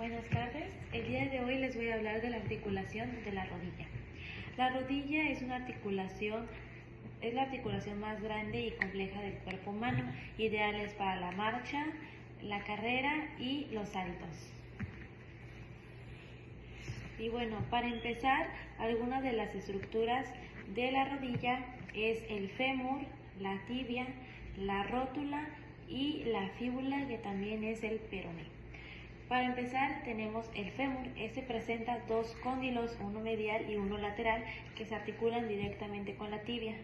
Buenas tardes. El día de hoy les voy a hablar de la articulación de la rodilla. La rodilla es la articulación más grande y compleja del cuerpo humano, ideales para la marcha, la carrera y los saltos. Y bueno, para empezar, algunas de las estructuras de la rodilla es el fémur, la tibia, la rótula y la fíbula, que también es el peroné. Para empezar tenemos el fémur. Este presenta dos cóndilos, uno medial y uno lateral, que se articulan directamente con la tibia.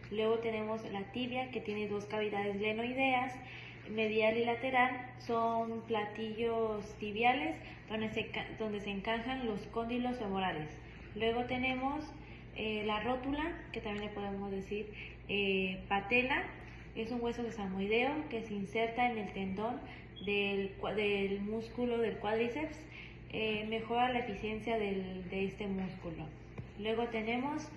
Luego tenemos la tibia, que tiene dos cavidades glenoideas, medial y lateral, son platillos tibiales donde se encajan los cóndilos femorales. Luego tenemos la rótula, que también le podemos decir patela. Es un hueso sesamoideo que se inserta en el tendón del músculo del cuádriceps, mejora la eficiencia de este músculo. Luego tenemos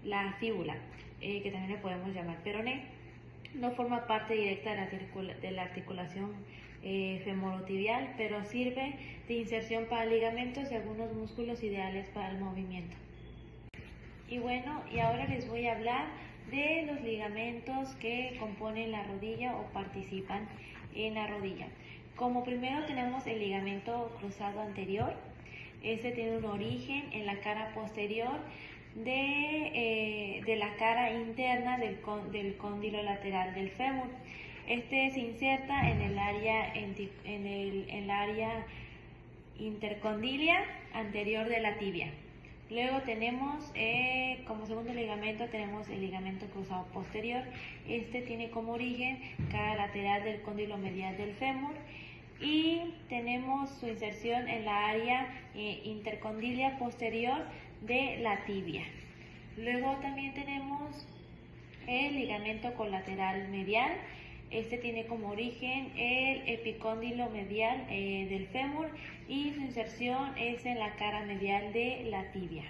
la fíbula, que también le podemos llamar peroné. No forma parte directa de la articulación femorotibial, pero sirve de inserción para ligamentos y algunos músculos ideales para el movimiento. Y bueno, y ahora les voy a hablar de los ligamentos que componen la rodilla o participan en la rodilla. Como primero tenemos el ligamento cruzado anterior. Este tiene un origen en la cara posterior de la cara interna del cóndilo lateral del fémur. Este se inserta en el área intercondilia anterior de la tibia. Luego tenemos, como segundo ligamento, tenemos el ligamento cruzado posterior. Este tiene como origen cara lateral del cóndilo medial del fémur y tenemos su inserción en la área intercondilia posterior de la tibia. Luego también tenemos el ligamento colateral medial. Este tiene como origen el epicóndilo medial del fémur y su inserción es en la cara medial de la tibia.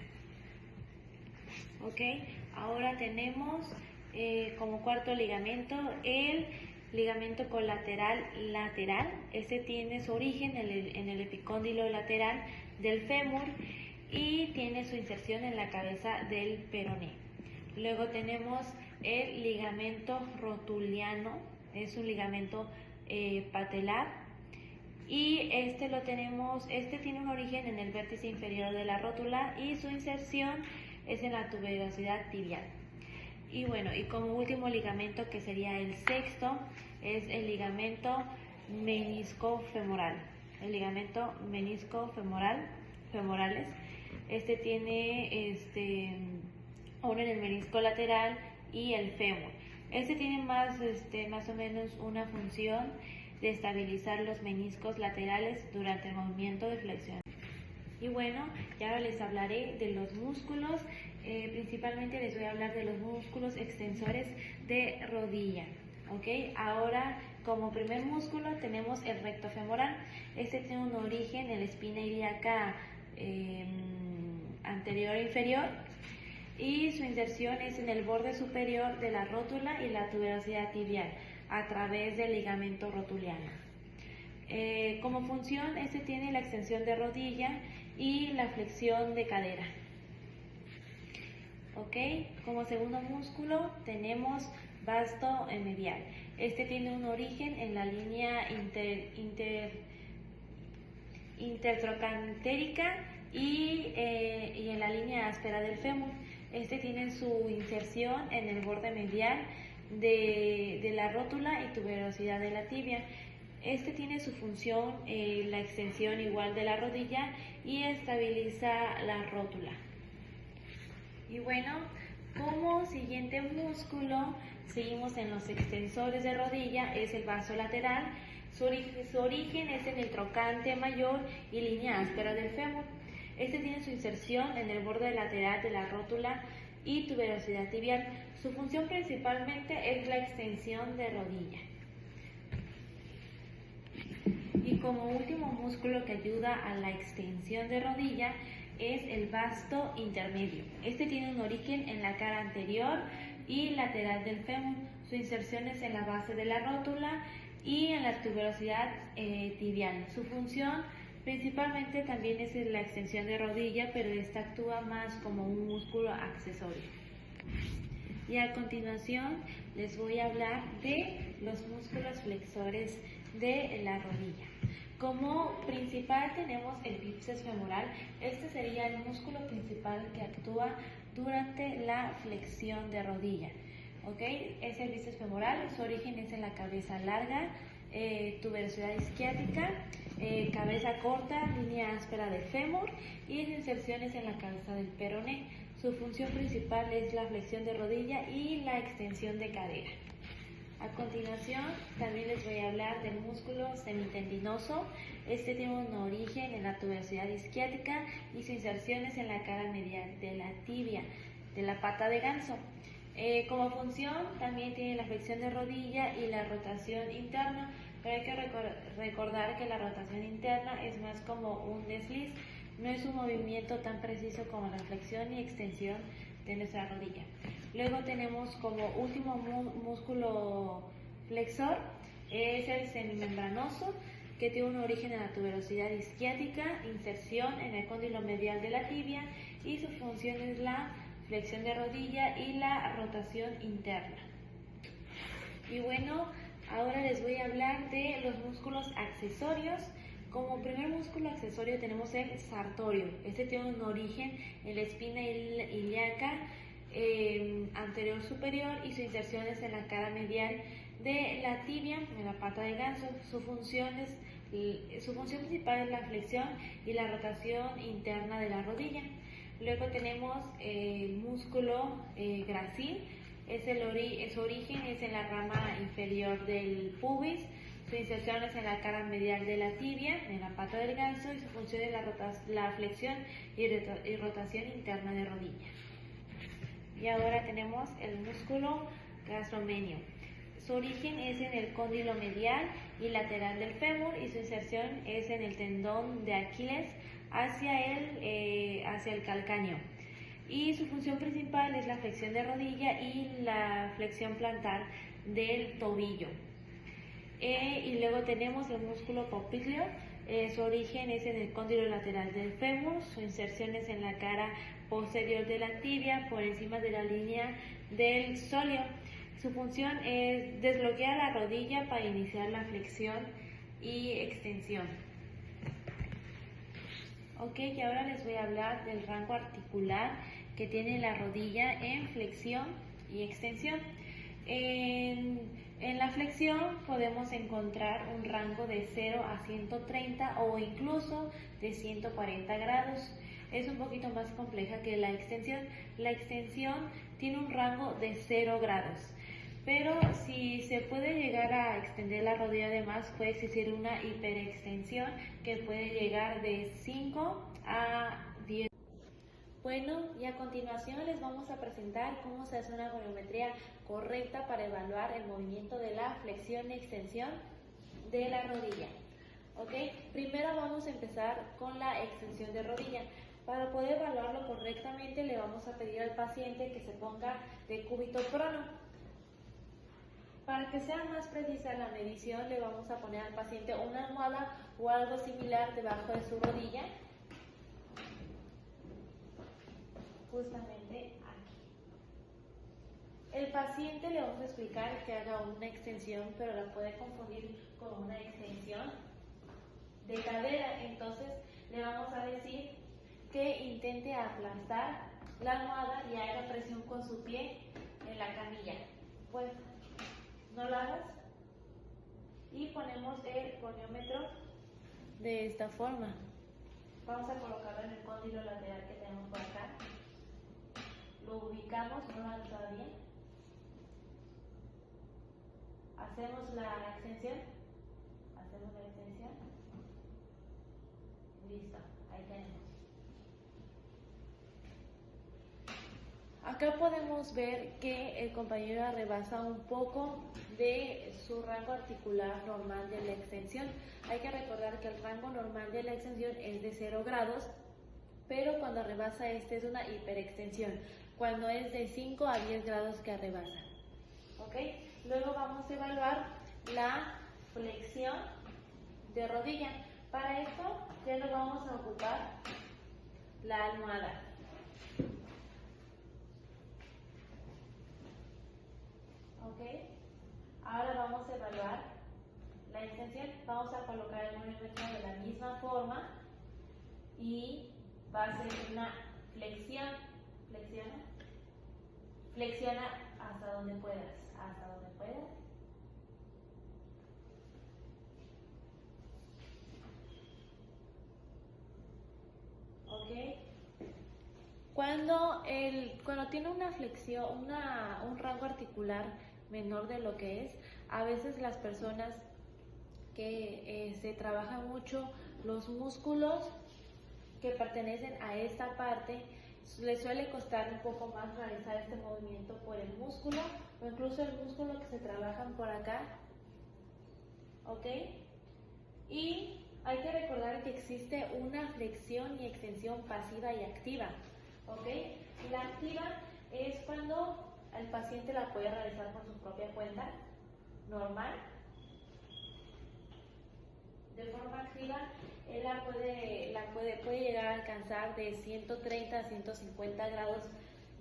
Ahora tenemos como cuarto ligamento el ligamento colateral lateral. Este tiene su origen en el epicóndilo lateral del fémur y tiene su inserción en la cabeza del peroné. Luego tenemos el ligamento rotuliano. Es un ligamento patelar y este tiene un origen en el vértice inferior de la rótula y su inserción es en la tuberosidad tibial. Y bueno, y como último ligamento, que sería el sexto, es el ligamento meniscofemoral. El ligamento meniscofemorales. Este tiene uno en el menisco lateral y el fémur. Este tiene más o menos una función de estabilizar los meniscos laterales durante el movimiento de flexión. Y bueno, ya ahora les hablaré de los músculos. Principalmente les voy a hablar de los músculos extensores de rodilla. Ahora, como primer músculo tenemos el recto femoral. Este tiene un origen en la espina ilíaca anterior e inferior y su inserción es en el borde superior de la rótula y la tuberosidad tibial a través del ligamento rotuliano. Como función, este tiene la extensión de rodilla y la flexión de cadera. Como segundo músculo tenemos vasto medial. Este tiene un origen en la línea intertrocantérica y en la línea áspera del fémur. Este tiene su inserción en el borde medial de la rótula y tuberosidad de la tibia. Este tiene su función la extensión igual de la rodilla y estabiliza la rótula. Y bueno, como siguiente músculo seguimos en los extensores de rodilla, es el vaso lateral. Su origen es en el trocante mayor y línea áspera del fémur. Este tiene su inserción en el borde lateral de la rótula y tuberosidad tibial. Su función principalmente es la extensión de rodilla. Y como último músculo que ayuda a la extensión de rodilla es el vasto intermedio. Este tiene un origen en la cara anterior y lateral del fémur. Su inserción es en la base de la rótula y en la tuberosidad tibial. Su función Principalmente también es la extensión de rodilla, pero esta actúa más como un músculo accesorio. Y a continuación les voy a hablar de los músculos flexores de la rodilla. Como principal tenemos el bíceps femoral. Este sería el músculo principal que actúa durante la flexión de rodilla. ¿Okay? Es el bíceps femoral, su origen es en la cabeza larga, tuberosidad isquiática, cabeza corta, línea áspera del fémur y inserciones en la cabeza del peroné. Su función principal es la flexión de rodilla y la extensión de cadera. A continuación, también les voy a hablar del músculo semitendinoso. Este tiene un origen en la tuberosidad isquiática y su inserción es en la cara medial de la tibia, de la pata de ganso. Como función, también tiene la flexión de rodilla y la rotación interna, pero hay que recordar que la rotación interna es más como un desliz, no es un movimiento tan preciso como la flexión y extensión de nuestra rodilla. Luego tenemos como último músculo flexor, es el semimembranoso, que tiene un origen en la tuberosidad isquiática, inserción en el cóndilo medial de la tibia y su función es la flexión de rodilla y la rotación interna. Y bueno, ahora les voy a hablar de los músculos accesorios. Como primer músculo accesorio tenemos el sartorio. Este tiene un origen en la espina ilíaca anterior superior y su inserción es en la cara medial de la tibia, en la pata de ganso. Su función principal es la flexión y la rotación interna de la rodilla. Luego tenemos el músculo gracil. Su origen es en la rama inferior del pubis. Su inserción es en la cara medial de la tibia, en la pata del ganso, y su función es la flexión y rotación interna de rodilla. Y ahora tenemos el músculo gastrocnemiano. Su origen es en el cóndilo medial y lateral del fémur y su inserción es en el tendón de Aquiles hacia el calcáneo. Y su función principal es la flexión de rodilla y la flexión plantar del tobillo. Y luego tenemos el músculo popliteo. Su origen es en el cóndilo lateral del fémur, su inserción es en la cara posterior de la tibia por encima de la línea del sóleo. Su función es desbloquear la rodilla para iniciar la flexión y extensión. Ok, y ahora les voy a hablar del rango articular que tiene la rodilla en flexión y extensión. En la flexión podemos encontrar un rango de 0 a 130 o incluso de 140 grados. Es un poquito más compleja que la extensión. La extensión tiene un rango de 0 grados. Pero si se puede llegar a extender la rodilla de más, puede existir una hiperextensión que puede llegar de 5 a 10. Bueno, y a continuación les vamos a presentar cómo se hace una volumetría correcta para evaluar el movimiento de la flexión y extensión de la rodilla. ¿Ok? Primero vamos a empezar con la extensión de rodilla. Para poder evaluarlo correctamente le vamos a pedir al paciente que se ponga de cúbito prono. Para que sea más precisa la medición, le vamos a poner al paciente una almohada o algo similar debajo de su rodilla, justamente aquí. El paciente le vamos a explicar que haga una extensión, pero la puede confundir con una extensión de cadera. Entonces le vamos a decir que intente aplastar la almohada y haga presión con su pie en la camilla. Pues no lo hagas y ponemos el goniómetro de esta forma. Vamos a colocarlo en el cóndilo lateral que tenemos por acá. Lo ubicamos, no lo hagas todavía. Hacemos la extensión. Listo, ahí tenemos. Acá podemos ver que el compañero rebasa un poco de su rango articular normal de la extensión. Hay que recordar que el rango normal de la extensión es de 0 grados, pero cuando rebasa es una hiperextensión, cuando es de 5 a 10 grados que rebasa. ¿Ok? Luego vamos a evaluar la flexión de rodilla. Para esto ya Primero vamos a ocupar la almohada. ¿Ok? Ahora vamos a evaluar la extensión. Vamos a colocar el movimiento de la misma forma y va a ser una flexión. Flexiona hasta donde puedas. ¿Ok? Cuando tiene una flexión, un rango articular menor de lo que es, a veces las personas que se trabajan mucho los músculos que pertenecen a esta parte, les suele costar un poco más realizar este movimiento por el músculo o incluso el músculo que se trabajan por acá. ¿Ok? Y hay que recordar que existe una flexión y extensión pasiva y activa. ¿Ok? La activa es cuando el paciente la puede realizar por su propia cuenta, normal. De forma activa, él puede llegar a alcanzar de 130 a 150 grados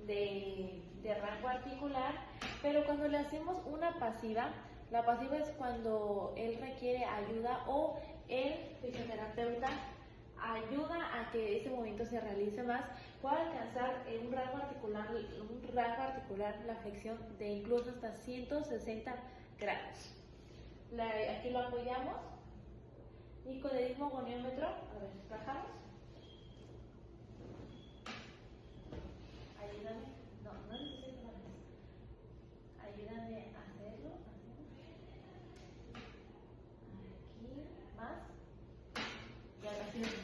de rango articular, pero cuando le hacemos una pasiva, la pasiva es cuando él requiere ayuda o el fisioterapeuta ayuda a que ese movimiento se realice más, puede alcanzar un rango articular, la flexión de incluso hasta 160 grados. Aquí lo apoyamos y con el mismo goniómetro, a ver, bajamos. Ayúdame, no necesito más. Ayúdame a hacerlo. Aquí, más. Ya lo hacemos.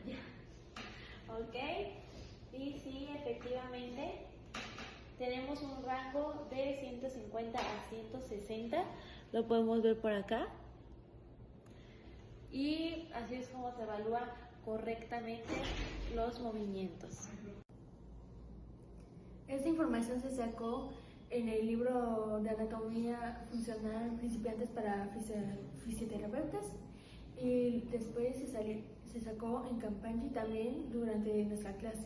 Ya. Ok. Y sí, efectivamente, tenemos un rango de 150 a 160. Lo podemos ver por acá. Y así es como se evalúa correctamente los movimientos. Esta información se sacó en el libro de anatomía funcional principiantes para fisioterapeutas y después se sacó en Campanji también durante nuestra clase.